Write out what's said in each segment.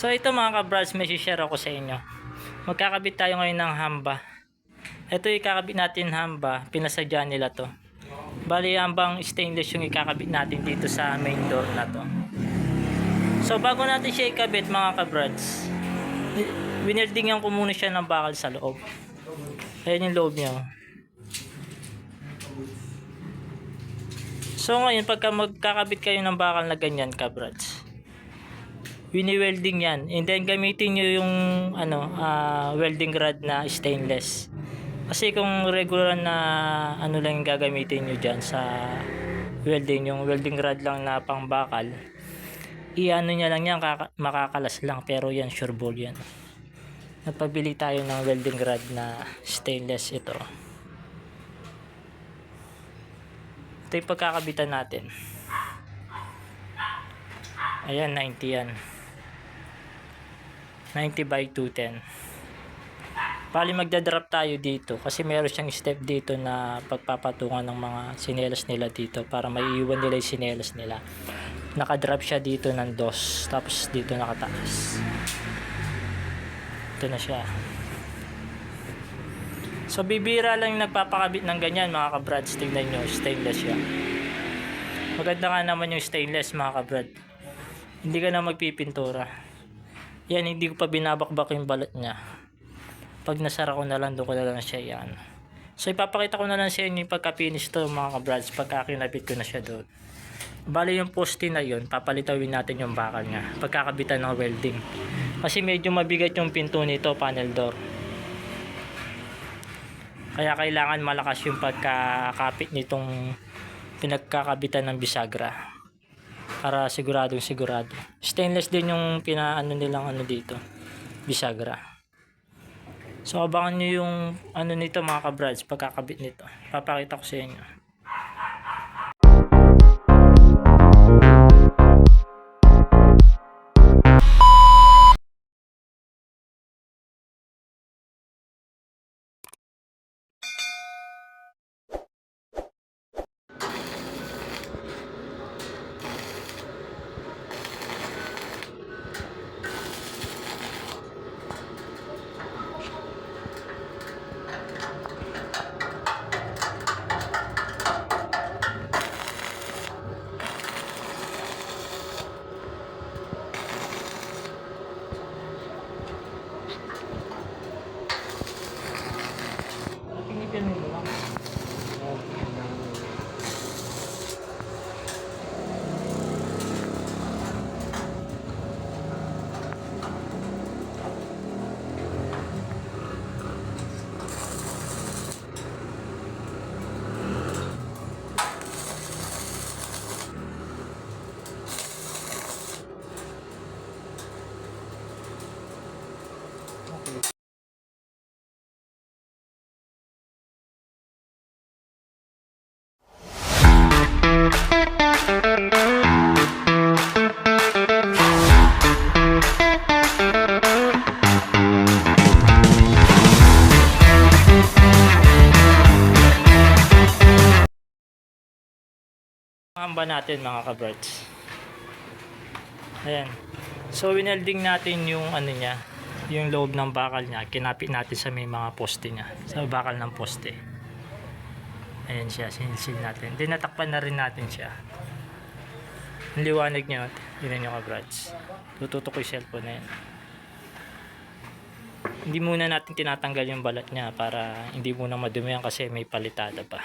So ito mga ka-brads, may share ako sa inyo. Magkakabit tayo ngayon ng hamba. Ito yung ikakabit natin hamba, pinasadya nila to. Bali hambang stainless yung ikakabit natin dito sa main door na to. So bago natin siya ikabit mga ka-brads, winildingan ko muna siya ng bakal sa loob. Ayan yung loob niya. So ngayon pagka magkakabit kayo ng bakal na ganyan ka-brads, wini-welding yan, and then gamitin nyo yung welding rod na stainless. Kasi kung regular na lang yung gagamitin nyo dyan sa welding, yung welding rod lang na pang bakal, i-ano nya lang yan, makakalas lang, pero yan sure ball yan. Nagpabili tayo ng welding rod na stainless. Ito yung pagkakabitan natin. Ayan, 90 yan, 90 by 210. Bali magdadrop tayo dito kasi meron siyang step dito na pagpapatungan ng mga sinelas nila dito para maiiwan nila yung sinelas nila. Nakadrop siya dito ng dos, tapos dito nakataas. Ito na siya. So bibira lang yung nagpapakabit ng ganyan mga ka-brads. Tingnan nyo, stainless siya. Maganda nga naman yung stainless mga ka-brad. Hindi ka na magpipintura. Yan, hindi ko pa binabakbak yung balat niya. Pag nasara ko na lang, doon ko na lang siya yan. So ipapakita ko na lang sa inyo yung pagka-finish to mga ka-brads, pagka kinabit ko na siya doon. Bali yung poste na yun, papalitawin natin yung bakal niya pagkakabitan ng welding. Kasi medyo mabigat yung pinto nito, panel door. Kaya kailangan malakas yung pagkakapit nitong pinagkakabitan ng bisagra. Para siguradong sigurado. Stainless din yung pinaano nilang dito, bisagra. So abangan nyo yung nito mga ka-brads, pagkakabit nito. Papakita ko sa inyo. Hamba natin mga ka-brads. Ayan. So winelding natin yung niya, yung loob ng bakal niya. Kinapit natin sa may mga poste niya, sa bakal ng poste. Ayan siya, sinilsil natin. Then natakpan na rin natin siya. Ang liwanag niya, yun nyo ka-brads. Tututok ko yung cellphone na yan. Hindi muna natin tinatanggal yung balat niya para hindi muna madumihan kasi may palitada pa.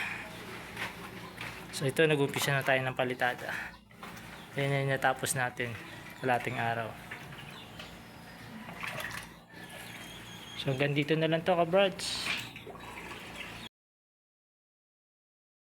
So ito, nag-umpisa na tayo ng palitada. Yan yung natapos natin kalating araw. So hanggang dito na lang to ka-brads.